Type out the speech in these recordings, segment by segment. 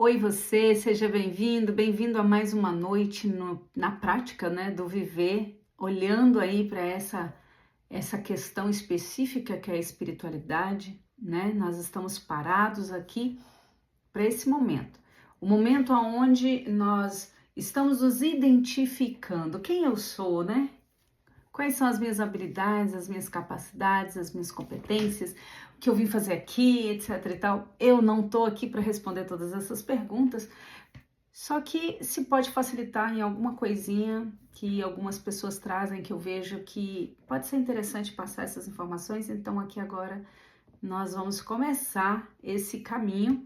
Oi você, seja bem-vindo, bem-vindo a mais uma noite na prática, né, do viver, olhando aí para essa questão específica que é a espiritualidade, né? Nós estamos parados aqui para esse momento, o momento onde nós estamos nos identificando, quem eu sou, né? Quais são as minhas habilidades, as minhas capacidades, as minhas competências, o que eu vim fazer aqui, etc e tal. Eu não estou aqui para responder todas essas perguntas, só que se pode facilitar em alguma coisinha que algumas pessoas trazem, que eu vejo que pode ser interessante passar essas informações. Então aqui agora nós vamos começar esse caminho,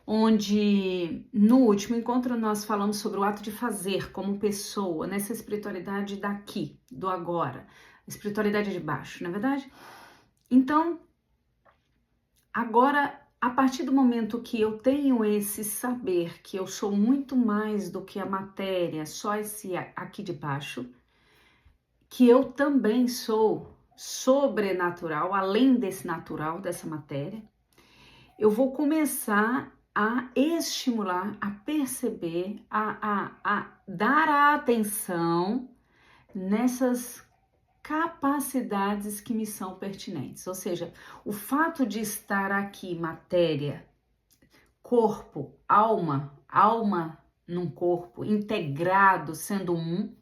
onde no último encontro nós falamos sobre o ato de fazer como pessoa, nessa espiritualidade daqui, do agora, espiritualidade de baixo, não é verdade? Então, agora, a partir do momento que eu tenho esse saber que eu sou muito mais do que a matéria, só esse aqui de baixo, que eu também sou sobrenatural, além desse natural, dessa matéria, eu vou começar a estimular, a perceber, a dar a atenção nessas capacidades que me são pertinentes. Ou seja, o fato de estar aqui, matéria, corpo, alma num corpo, integrado, sendo um,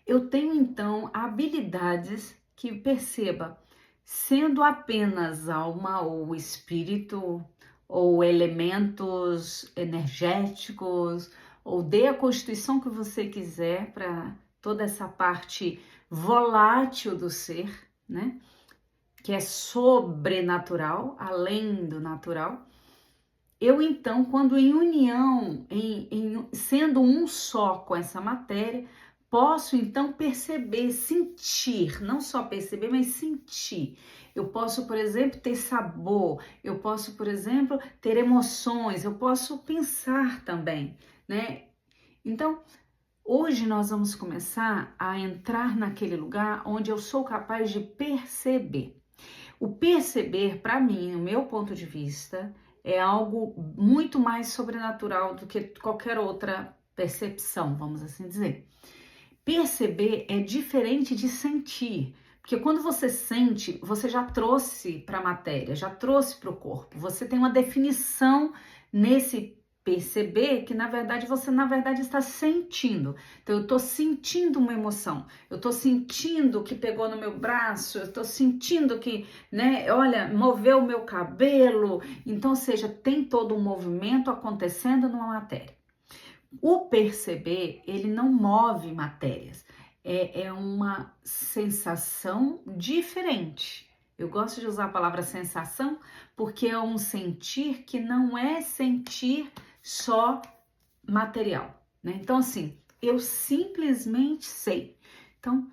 eu tenho então habilidades que perceba, sendo apenas alma ou espírito, ou elementos energéticos, ou dê a constituição que você quiser para toda essa parte volátil do ser, né? Que é sobrenatural, além do natural. Eu então, quando em união, sendo um só com essa matéria, posso então perceber, sentir, não só perceber, mas sentir. Eu posso, por exemplo, ter sabor, eu posso, por exemplo, ter emoções, eu posso pensar também, né? Então, hoje nós vamos começar a entrar naquele lugar onde eu sou capaz de perceber. O perceber, para mim, no meu ponto de vista, é algo muito mais sobrenatural do que qualquer outra percepção, vamos assim dizer. Perceber é diferente de sentir, porque quando você sente, você já trouxe para a matéria, já trouxe para o corpo, você tem uma definição nesse perceber que na verdade você está sentindo. Então eu estou sentindo uma emoção, eu estou sentindo que pegou no meu braço, eu estou sentindo que, né, olha, moveu o meu cabelo. Então, ou seja, tem todo um movimento acontecendo numa matéria. O perceber, ele não move matérias, é uma sensação diferente. Eu gosto de usar a palavra sensação porque é um sentir que não é sentir só material, né? Então, assim, eu simplesmente sei. Então,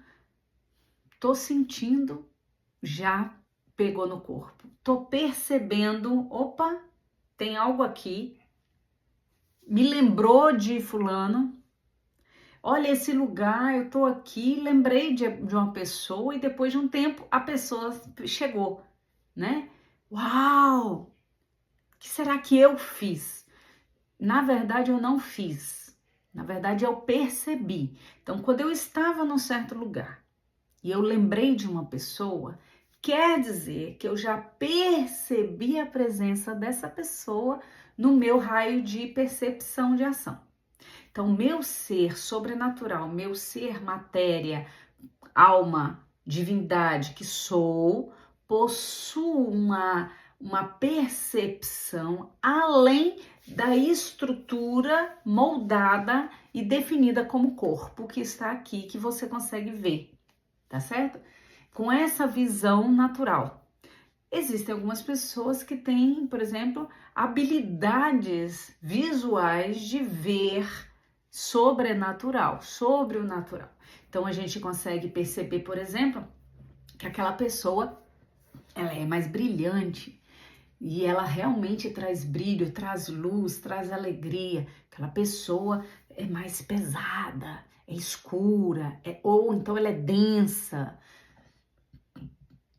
tô sentindo, já pegou no corpo. Tô percebendo, opa, tem algo aqui, me lembrou de fulano. Olha esse lugar, eu tô aqui, lembrei de uma pessoa e depois de um tempo a pessoa chegou, né? Uau! O que será que eu fiz? Na verdade, eu não fiz. Na verdade, eu percebi. Então, quando eu estava num certo lugar e eu lembrei de uma pessoa, quer dizer que eu já percebi a presença dessa pessoa no meu raio de percepção de ação. Então, meu ser sobrenatural, meu ser matéria, alma, divindade que sou, possuo uma percepção além da estrutura moldada e definida como corpo que está aqui, que você consegue ver, tá certo? Com essa visão natural. Existem algumas pessoas que têm, por exemplo, habilidades visuais de ver sobrenatural, sobre o natural. Então a gente consegue perceber, por exemplo, que aquela pessoa ela é mais brilhante e ela realmente traz brilho, traz luz, traz alegria. Aquela pessoa é mais pesada, é escura, ou então ela é densa.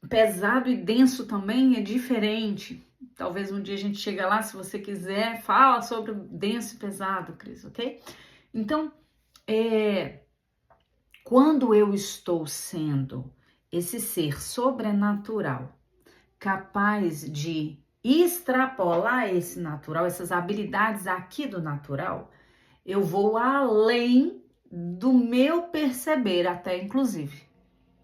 Pesado e denso também é diferente. Talvez um dia a gente chegue lá, se você quiser, fala sobre o denso e pesado, Cris, ok? Então, quando eu estou sendo esse ser sobrenatural, capaz de extrapolar esse natural, essas habilidades aqui do natural, eu vou além do meu perceber, até inclusive,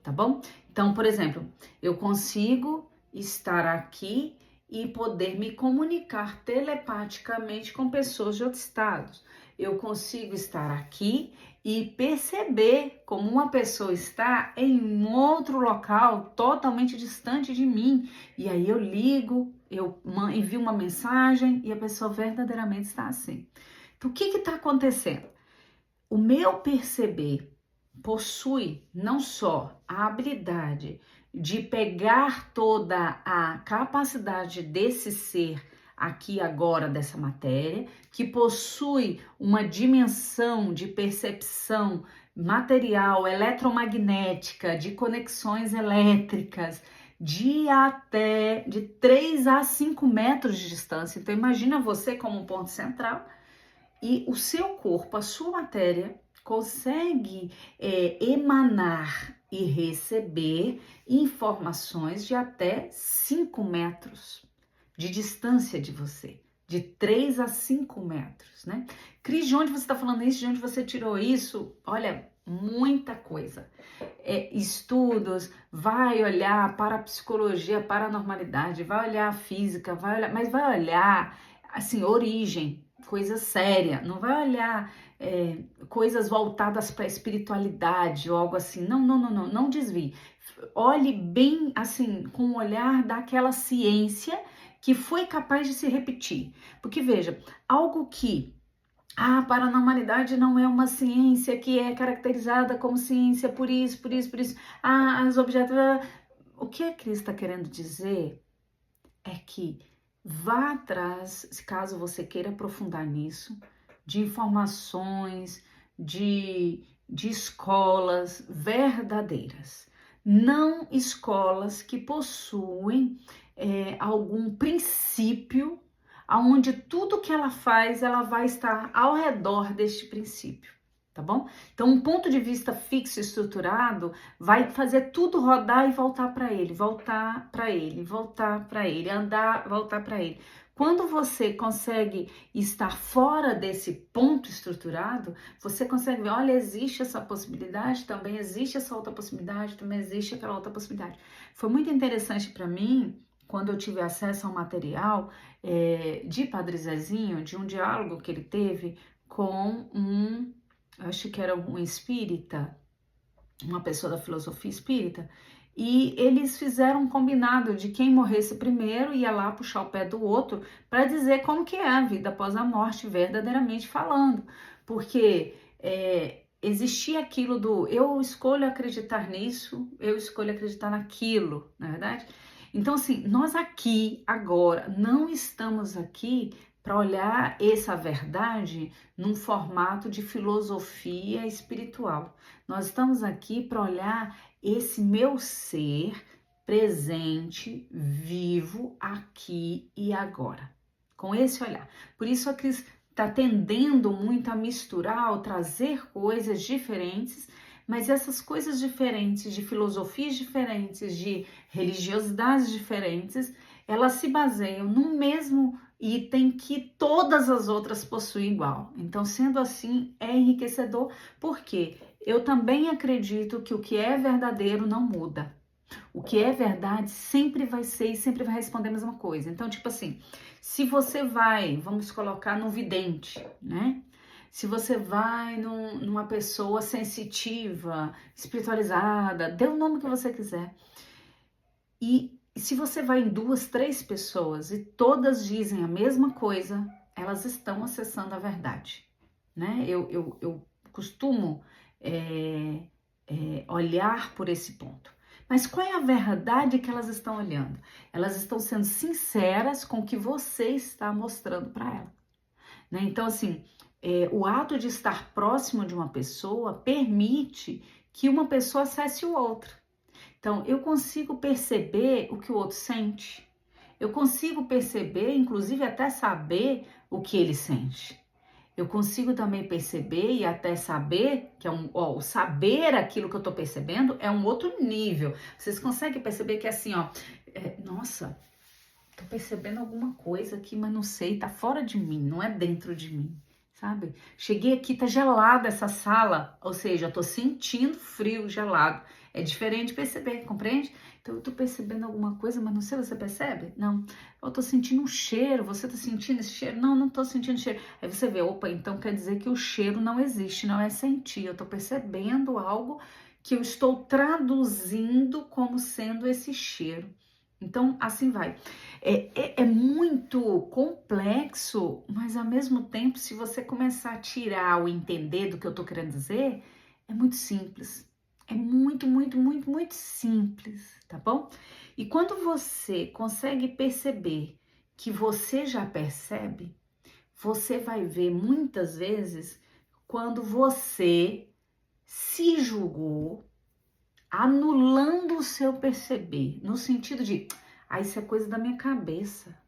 tá bom? Então, por exemplo, eu consigo estar aqui e poder me comunicar telepaticamente com pessoas de outros estados. Eu consigo estar aqui e perceber como uma pessoa está em um outro local totalmente distante de mim. E aí eu ligo, eu envio uma mensagem e a pessoa verdadeiramente está assim. Então, o que está acontecendo? O meu perceber possui não só a habilidade de pegar toda a capacidade desse ser aqui agora dessa matéria, que possui uma dimensão de percepção material, eletromagnética, de conexões elétricas, de 3 a 5 metros de distância. Então imagina você como um ponto central e o seu corpo, a sua matéria, consegue emanar e receber informações de até 5 metros de distância de você, de 3 a 5 metros, né? Cris, de onde você está falando isso? De onde você tirou isso? Olha, muita coisa. Estudos, vai olhar para a psicologia, paranormalidade, vai olhar a física, vai olhar, mas vai olhar, assim, origem, coisa séria, não vai olhar coisas voltadas para a espiritualidade ou algo assim, não desvie. Olhe bem, assim, com o olhar daquela ciência que foi capaz de se repetir. Porque, veja, algo que a paranormalidade não é uma ciência que é caracterizada como ciência por isso. As objetos... O que a Cris está querendo dizer é que vá atrás, caso você queira aprofundar nisso, de informações, de escolas verdadeiras. Não escolas que possuem algum princípio onde tudo que ela faz, ela vai estar ao redor deste princípio, tá bom? Então, um ponto de vista fixo e estruturado vai fazer tudo rodar e voltar para ele, voltar para ele, voltar para ele, andar, voltar para ele. Quando você consegue estar fora desse ponto estruturado, você consegue ver, olha, existe essa possibilidade, também existe essa outra possibilidade, também existe aquela outra possibilidade. Foi muito interessante para mim, quando eu tive acesso ao material de Padre Zezinho, de um diálogo que ele teve com acho que era um espírita, uma pessoa da filosofia espírita, e eles fizeram um combinado de quem morresse primeiro ia lá puxar o pé do outro para dizer como que é a vida após a morte, verdadeiramente falando, porque existia aquilo do eu escolho acreditar nisso, eu escolho acreditar naquilo, na verdade? Então, assim, nós aqui, agora, não estamos aqui para olhar essa verdade num formato de filosofia espiritual. Nós estamos aqui para olhar esse meu ser presente, vivo, aqui e agora. Com esse olhar. Por isso a Cris está tendendo muito a misturar, ou trazer coisas diferentes, mas essas coisas diferentes, de filosofias diferentes, de religiosidades diferentes, elas se baseiam no mesmo item que todas as outras possuem igual. Então, sendo assim, é enriquecedor, porque eu também acredito que o que é verdadeiro não muda. O que é verdade sempre vai ser e sempre vai responder a mesma coisa. Então, tipo assim, se você vai, vamos colocar no vidente, né? Se você vai numa pessoa sensitiva, espiritualizada, dê o nome que você quiser. E se você vai em 2, 3 pessoas e todas dizem a mesma coisa, elas estão acessando a verdade, né? Eu costumo olhar por esse ponto. Mas qual é a verdade que elas estão olhando? Elas estão sendo sinceras com o que você está mostrando para ela, né? Então, assim, o ato de estar próximo de uma pessoa permite que uma pessoa acesse o outro. Então, eu consigo perceber o que o outro sente, Eu consigo perceber, inclusive até saber o que ele sente. Eu consigo também perceber e até saber, que é o saber aquilo que eu tô percebendo é um outro nível. Vocês conseguem perceber que é assim, ó, nossa, tô percebendo alguma coisa aqui, mas não sei, tá fora de mim, não é dentro de mim, sabe? Cheguei aqui, tá gelada essa sala, ou seja, eu tô sentindo frio, gelado. É diferente de perceber, compreende? Então eu tô percebendo alguma coisa, mas não sei, você percebe? Não. Eu tô sentindo um cheiro, você tá sentindo esse cheiro? Não, não tô sentindo cheiro. Aí você vê, opa, então quer dizer que o cheiro não existe, não é sentir. Eu tô percebendo algo que eu estou traduzindo como sendo esse cheiro. Então, assim vai. É muito complexo, mas ao mesmo tempo, se você começar a tirar o entender do que eu tô querendo dizer, é muito simples. É muito, muito, muito, muito simples, tá bom? E quando você consegue perceber que você já percebe, você vai ver muitas vezes quando você se julgou, anulando o seu perceber, no sentido de, isso é coisa da minha cabeça.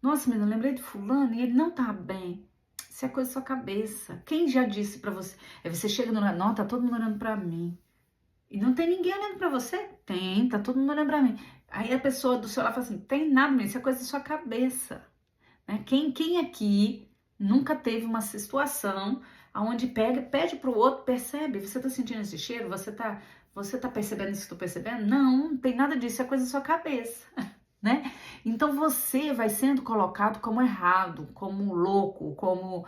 Nossa, menina, eu lembrei de fulano e ele não tá bem. Isso é coisa da sua cabeça. Quem já disse pra você? Aí você chega no lugar, não, tá todo mundo olhando pra mim. E não tem ninguém olhando pra você? Tem, tá todo mundo olhando pra mim. Aí a pessoa do seu lado fala assim, tem nada, menina, isso é coisa da sua cabeça. Né? Quem aqui nunca teve uma situação onde pede pro outro, percebe, você tá sentindo esse cheiro? Você tá percebendo isso que eu tô percebendo? Não tem nada disso, é coisa da sua cabeça. Né? Então você vai sendo colocado como errado, como louco, como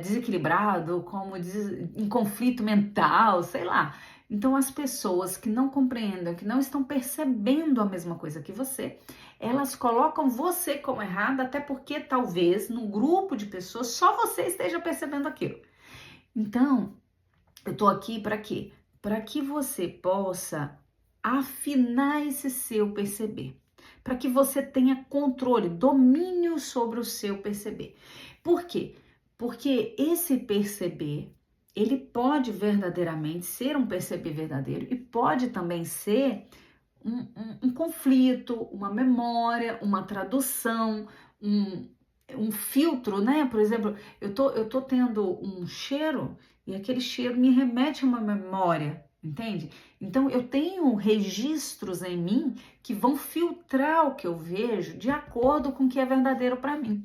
desequilibrado, como em conflito mental, sei lá. Então as pessoas que não compreendem, que não estão percebendo a mesma coisa que você, elas colocam você como errado, até porque talvez num grupo de pessoas só você esteja percebendo aquilo. Então, eu tô aqui para quê? Para que você possa afinar esse seu perceber, para que você tenha controle, domínio sobre o seu perceber. Por quê? Porque esse perceber, ele pode verdadeiramente ser um perceber verdadeiro e pode também ser um conflito, uma memória, uma tradução, um filtro, né? Por exemplo, eu tô tendo um cheiro e aquele cheiro me remete a uma memória, entende? Então eu tenho registros em mim que vão filtrar o que eu vejo de acordo com o que é verdadeiro para mim.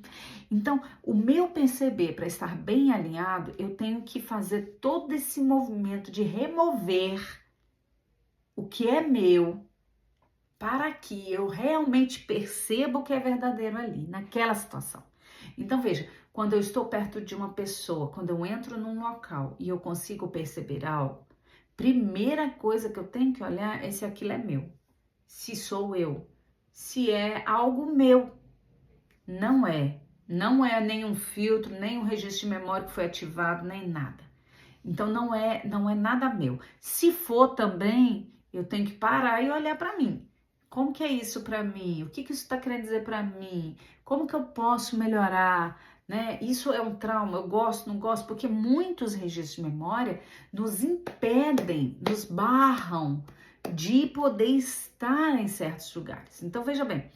Então, o meu perceber para estar bem alinhado, eu tenho que fazer todo esse movimento de remover o que é meu para que eu realmente perceba o que é verdadeiro ali, naquela situação. Então, veja, quando eu estou perto de uma pessoa, quando eu entro num local e eu consigo perceber algo, primeira coisa que eu tenho que olhar é se aquilo é meu, se sou eu, se é algo meu. Não é. Não é nenhum filtro, nem um registro de memória que foi ativado, nem nada. Então, não é nada meu. Se for também, eu tenho que parar e olhar para mim. Como que é isso para mim? O que isso está querendo dizer para mim? Como que eu posso melhorar? Né? Isso é um trauma, eu gosto, não gosto, porque muitos registros de memória nos impedem, nos barram de poder estar em certos lugares. Então, veja bem,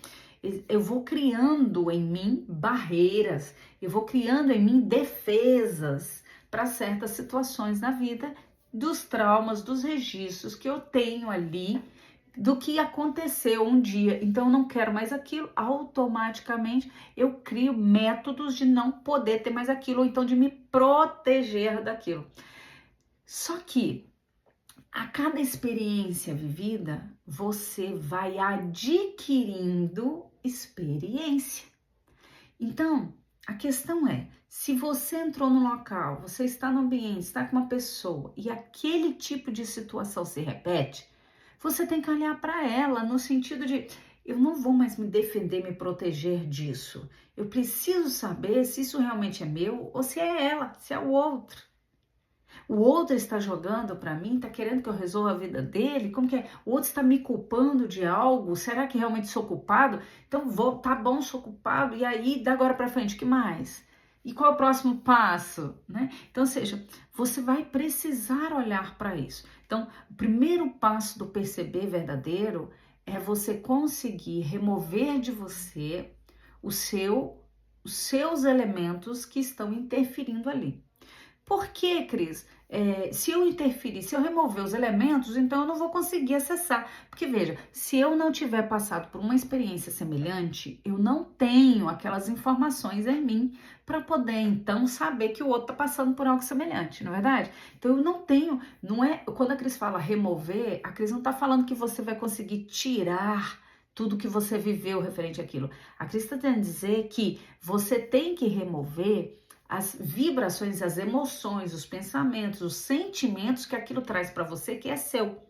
eu vou criando em mim barreiras, eu vou criando em mim defesas para certas situações na vida, dos traumas, dos registros que eu tenho ali, do que aconteceu um dia, então eu não quero mais aquilo, automaticamente eu crio métodos de não poder ter mais aquilo, ou então de me proteger daquilo. Só que a cada experiência vivida, você vai adquirindo experiência. Então, a questão é, se você entrou no local, você está no ambiente, está com uma pessoa e aquele tipo de situação se repete, você tem que olhar para ela no sentido de, eu não vou mais me defender, me proteger disso. Eu preciso saber se isso realmente é meu ou se é ela, se é o outro. O outro está jogando para mim, está querendo que eu resolva a vida dele? Como que é? O outro está me culpando de algo? Será que realmente sou culpado? Então tá bom, sou culpado. E aí, da agora para frente, o que mais? E qual é o próximo passo, né? Então, ou seja, você vai precisar olhar para isso. Então, o primeiro passo do perceber verdadeiro é você conseguir remover de você os seus elementos que estão interferindo ali. Por que, Cris? Se eu interferir, se eu remover os elementos, então eu não vou conseguir acessar. Porque veja, se eu não tiver passado por uma experiência semelhante, eu não tenho aquelas informações em mim para poder então saber que o outro está passando por algo semelhante, não é verdade? Então eu não tenho, não é, quando a Cris fala remover, a Cris não está falando que você vai conseguir tirar tudo que você viveu referente àquilo. A Cris está tentando dizer que você tem que remover as vibrações, as emoções, os pensamentos, os sentimentos que aquilo traz para você que é seu.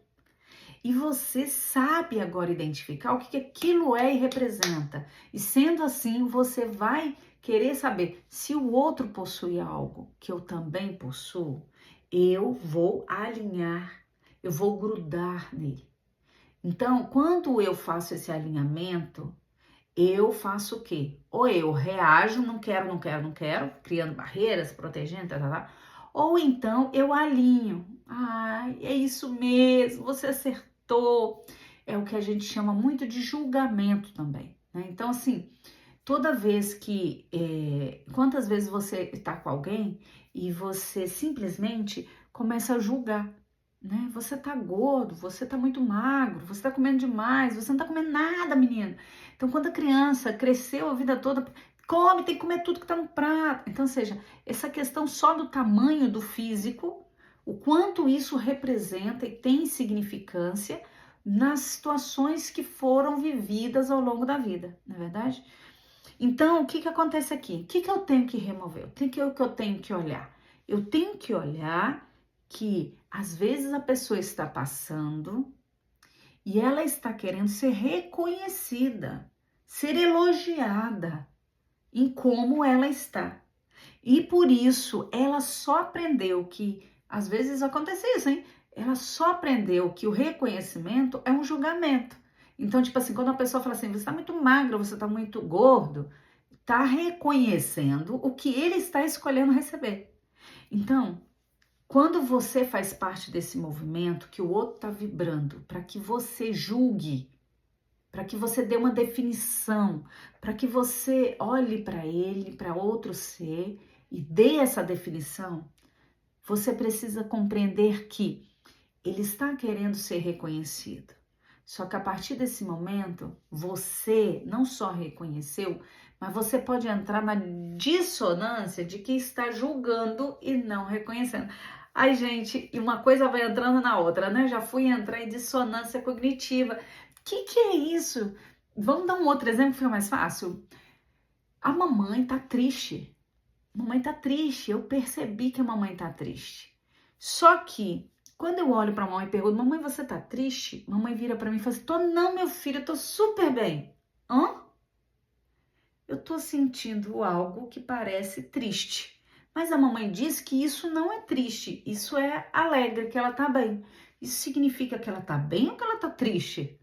E você sabe agora identificar o que aquilo é e representa. E sendo assim, você vai querer saber se o outro possui algo que eu também possuo, eu vou alinhar, eu vou grudar nele. Então, quando eu faço esse alinhamento, eu faço o quê? Ou eu reajo, não quero, não quero, não quero, criando barreiras, protegendo, ou então eu alinho. Ai, é isso mesmo, você acertou. É o que a gente chama muito de julgamento também, né? Então, assim, toda vez que, quantas vezes você está com alguém e você simplesmente começa a julgar, né? Você tá gordo, você tá muito magro, você tá comendo demais, você não tá comendo nada, menino. Então, quando a criança cresceu a vida toda, come, tem que comer tudo que tá no prato. Então, ou seja, essa questão só do tamanho do físico, o quanto isso representa e tem significância nas situações que foram vividas ao longo da vida, não é verdade? Então, o que acontece aqui? O que eu tenho que remover? O que eu tenho que olhar? Eu tenho que olhar que às vezes a pessoa está passando e ela está querendo ser reconhecida, ser elogiada em como ela está. E por isso ela só aprendeu que, às vezes acontece isso, hein? Ela só aprendeu que o reconhecimento é um julgamento. Então, tipo assim, quando a pessoa fala assim, você está muito magro, você está muito gordo, está reconhecendo o que ele está escolhendo receber. Então, quando você faz parte desse movimento que o outro está vibrando para que você julgue, para que você dê uma definição, para que você olhe para ele, para outro ser e dê essa definição, você precisa compreender que ele está querendo ser reconhecido. Só que a partir desse momento, você não só reconheceu, mas você pode entrar na dissonância de que está julgando e não reconhecendo. Ai, gente, e uma coisa vai entrando na outra, né? Já fui entrar em dissonância cognitiva. Que é isso? Vamos dar um outro exemplo que fica mais fácil? A mamãe tá triste. Mamãe tá triste. Eu percebi que a mamãe tá triste. Só que quando eu olho para a mamãe e pergunto, mamãe, você tá triste? Mamãe vira para mim e fala assim, tô não, meu filho, eu tô super bem. Hã? Eu tô sentindo algo que parece triste. Mas a mamãe diz que isso não é triste, isso é alegre, que ela tá bem. Isso significa que ela tá bem ou que ela tá triste?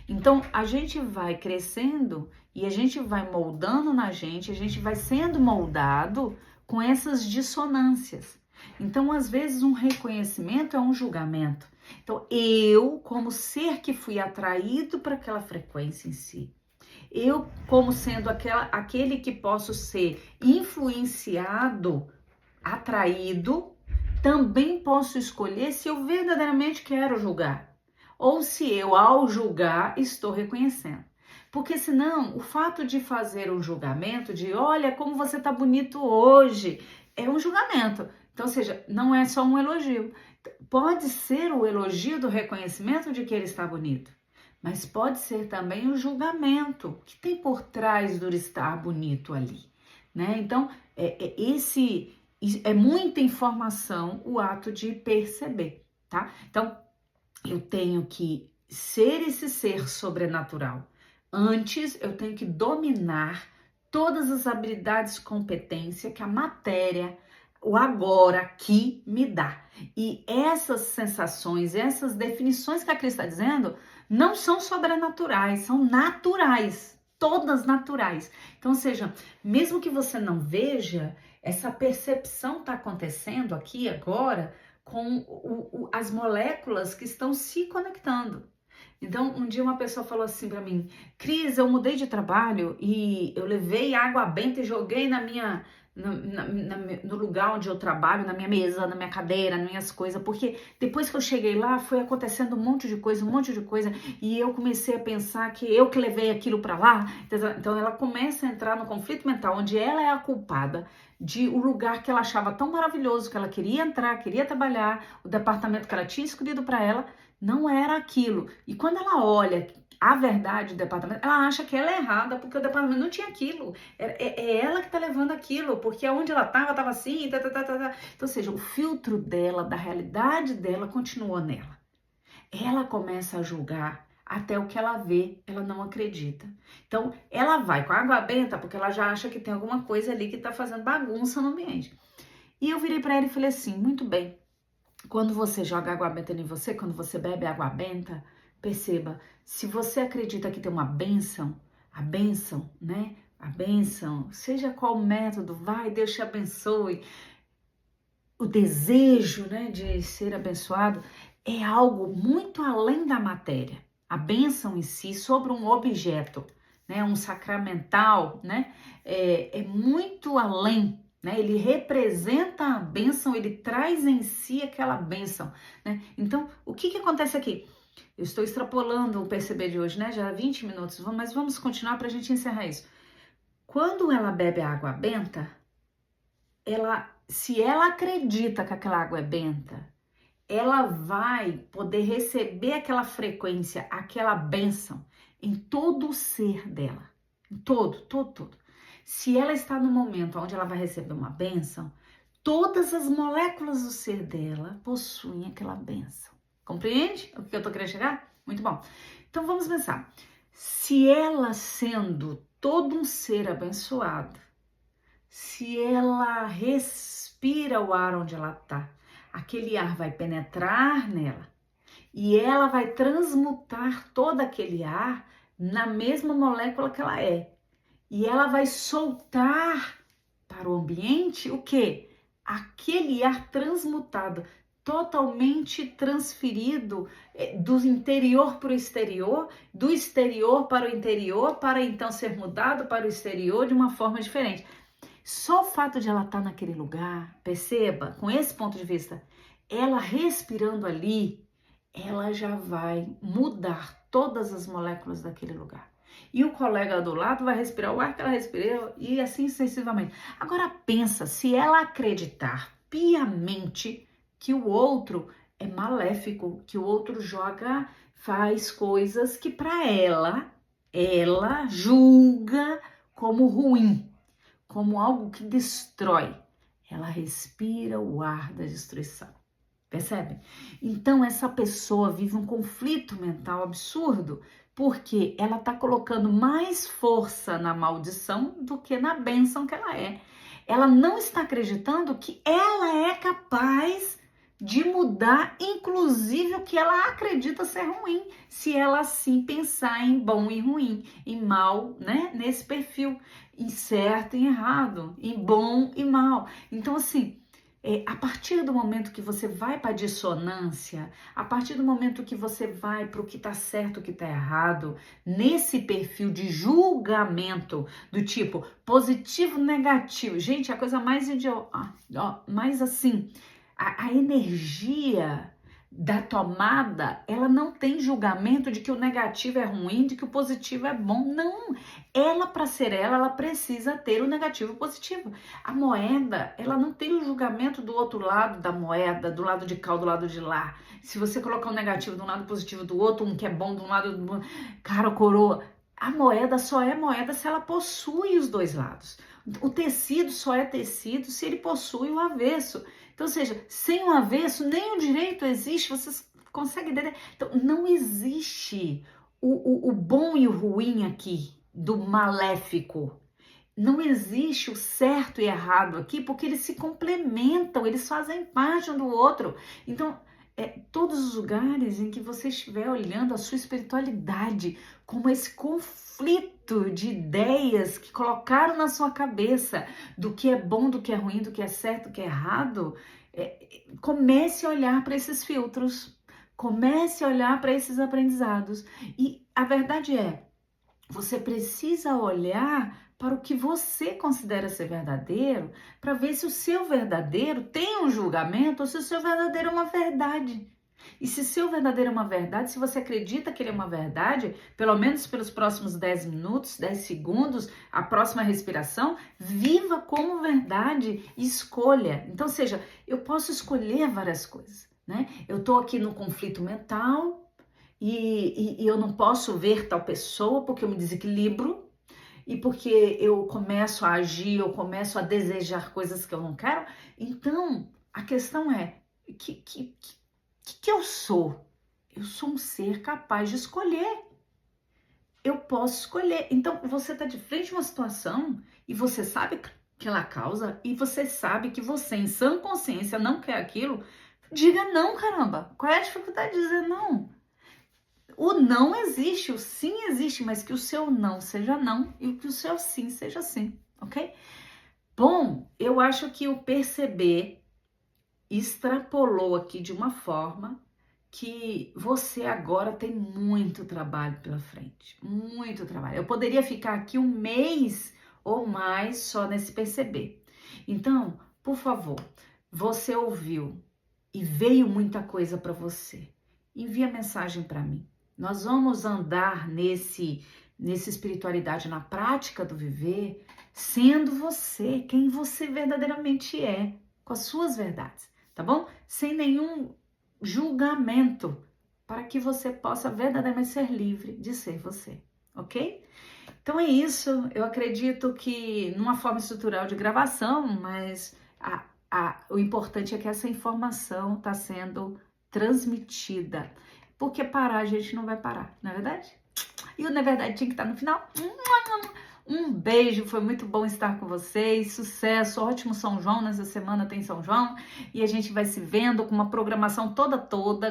Então, a gente vai crescendo e a gente vai moldando na gente, a gente vai sendo moldado com essas dissonâncias. Então, às vezes, um reconhecimento é um julgamento. Então, eu, como ser que fui atraído para aquela frequência em si, eu, como sendo aquele que posso ser influenciado, atraído, também posso escolher se eu verdadeiramente quero julgar ou se eu, ao julgar, estou reconhecendo. Porque senão, o fato de fazer um julgamento, de olha como você tá bonito hoje, é um julgamento. Então, ou seja, não é só um elogio. Pode ser o elogio do reconhecimento de que ele está bonito, mas pode ser também o julgamento que tem por trás do estar bonito ali, né? Então, é muita informação o ato de perceber, tá? Então, eu tenho que ser esse ser sobrenatural. Antes, eu tenho que dominar todas as habilidades, competência que a matéria, o agora aqui me dá. E essas sensações, essas definições que a Cris está dizendo, não são sobrenaturais, são naturais, todas naturais. Então, ou seja, mesmo que você não veja, essa percepção está acontecendo aqui agora com as moléculas que estão se conectando. Então, um dia uma pessoa falou assim para mim, Cris, eu mudei de trabalho e eu levei água benta e joguei na minha, no lugar onde eu trabalho, na minha mesa, na minha cadeira, nas minhas coisas, porque depois que eu cheguei lá, foi acontecendo um monte de coisa, e eu comecei a pensar que eu que levei aquilo para lá. Então, ela começa a entrar no conflito mental, onde ela é a culpada de o lugar que ela achava tão maravilhoso, que ela queria entrar, queria trabalhar, o departamento que ela tinha escolhido para ela, não era aquilo. E quando ela olha a verdade do departamento, ela acha que ela é errada, porque o departamento não tinha aquilo. É ela que tá levando aquilo, porque onde ela tava assim, Então, ou seja, o filtro dela, da realidade dela, continuou nela. Ela começa a julgar até o que ela vê, ela não acredita. Então, ela vai com a água benta, porque ela já acha que tem alguma coisa ali que tá fazendo bagunça no ambiente. E eu virei para ela e falei assim, muito bem, quando você joga água benta em você, quando você bebe água benta, perceba, se você acredita que tem uma bênção, a bênção, né? A bênção, seja qual método, vai, Deus te abençoe. O desejo, né, de ser abençoado é algo muito além da matéria. A bênção em si sobre um objeto, né, um sacramental, né, é muito além, né? Ele representa a bênção, ele traz em si aquela bênção, né? Então, o que acontece aqui? Eu estou extrapolando o perceber de hoje, né? Já há 20 minutos, mas vamos continuar para a gente encerrar isso. Quando ela bebe a água benta, se ela acredita que aquela água é benta, ela vai poder receber aquela frequência, aquela bênção em todo o ser dela. Em todo. Se ela está no momento onde ela vai receber uma bênção, todas as moléculas do ser dela possuem aquela bênção. Compreende o que eu tô querendo chegar? Muito bom. Então vamos pensar. Se ela sendo todo um ser abençoado, se ela respira o ar onde ela está, aquele ar vai penetrar nela e ela vai transmutar todo aquele ar na mesma molécula que ela é. E ela vai soltar para o ambiente o quê? Aquele ar transmutado, totalmente transferido do interior para o exterior, do exterior para o interior, para então ser mudado para o exterior de uma forma diferente. Só o fato de ela estar naquele lugar, perceba, com esse ponto de vista, ela respirando ali, ela já vai mudar todas as moléculas daquele lugar. E o colega do lado vai respirar o ar que ela respirou e assim sucessivamente. Agora pensa, se ela acreditar piamente que o outro é maléfico, que o outro joga, faz coisas que para ela julga como ruim, como algo que destrói. Ela respira o ar da destruição. Percebe? Então essa pessoa vive um conflito mental absurdo, porque ela está colocando mais força na maldição do que na bênção que ela é. Ela não está acreditando que ela é capaz de mudar, inclusive o que ela acredita ser ruim, se ela assim pensar em bom e ruim, em mal, né? Nesse perfil, em certo e errado, em bom e mal. Então assim, a partir do momento que você vai para a dissonância, a partir do momento que você vai para o que está certo, o que está errado, nesse perfil de julgamento do tipo positivo, negativo, gente, a coisa mais idiota, mais assim, a energia da tomada, ela não tem julgamento de que o negativo é ruim, de que o positivo é bom, não. Ela, para ser ela precisa ter o negativo e o positivo. A moeda, ela não tem o julgamento do outro lado da moeda, do lado de cá, do lado de lá. Se você colocar um negativo de um lado, positivo do outro, um que é bom de um lado, cara ou coroa, a moeda só é moeda se ela possui os dois lados. O tecido só é tecido se ele possui o avesso. Então, ou seja, sem o avesso, nem o direito existe, vocês conseguem entender? Então, não existe o bom e o ruim aqui, do maléfico. Não existe o certo e errado aqui, porque eles se complementam, eles fazem parte um do outro. Então, todos os lugares em que você estiver olhando a sua espiritualidade como esse conflito de ideias que colocaram na sua cabeça do que é bom, do que é ruim, do que é certo, do que é errado, comece a olhar para esses filtros. Comece a olhar para esses aprendizados. E a verdade é, você precisa olhar para o que você considera ser verdadeiro, para ver se o seu verdadeiro tem um julgamento ou se o seu verdadeiro é uma verdade. E se o seu verdadeiro é uma verdade, se você acredita que ele é uma verdade, pelo menos pelos próximos 10 minutos, 10 segundos, a próxima respiração, viva como verdade e escolha. Então, seja, eu posso escolher várias coisas, né? Eu tô aqui no conflito mental e eu não posso ver tal pessoa porque eu me desequilibro e porque eu começo a agir, eu começo a desejar coisas que eu não quero. Então, a questão é, que eu sou? Eu sou um ser capaz de escolher. Eu posso escolher. Então, você está de frente a uma situação e você sabe que ela causa e você sabe que você, em sã consciência, não quer aquilo. Diga não, caramba. Qual é a dificuldade de dizer não? O não existe, o sim existe, mas que o seu não seja não e que o seu sim seja sim, ok? Bom, eu acho que o perceber extrapolou aqui de uma forma que você agora tem muito trabalho pela frente, muito trabalho. Eu poderia ficar aqui um mês ou mais só nesse perceber. Então, por favor, você ouviu e veio muita coisa para você. Envia mensagem para mim. Nós vamos andar nesse espiritualidade na prática do viver, sendo você quem você verdadeiramente é, com as suas verdades, tá bom? Sem nenhum julgamento, para que você possa verdadeiramente ser livre de ser você, ok? Então é isso, eu acredito que numa forma estrutural de gravação, mas o importante é que essa informação está sendo transmitida, porque parar a gente não vai parar, não é verdade? E o na verdade tinha que estar no final. Um beijo, foi muito bom estar com vocês, sucesso, ótimo São João, nessa semana tem São João, e a gente vai se vendo com uma programação toda,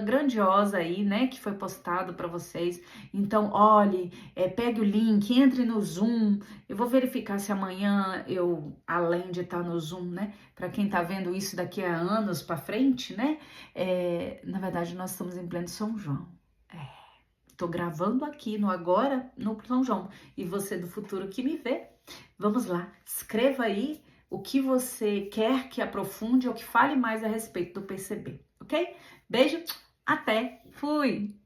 grandiosa aí, né, que foi postado para vocês. Então, olhe, pegue o link, entre no Zoom, eu vou verificar se amanhã eu, além de estar no Zoom, né, para quem tá vendo isso daqui a anos para frente, né, na verdade nós estamos em pleno São João. Tô gravando aqui no agora, no São João. E você do futuro que me vê, vamos lá. Escreva aí o que você quer que aprofunde ou que fale mais a respeito do perceber, ok? Beijo, até, fui!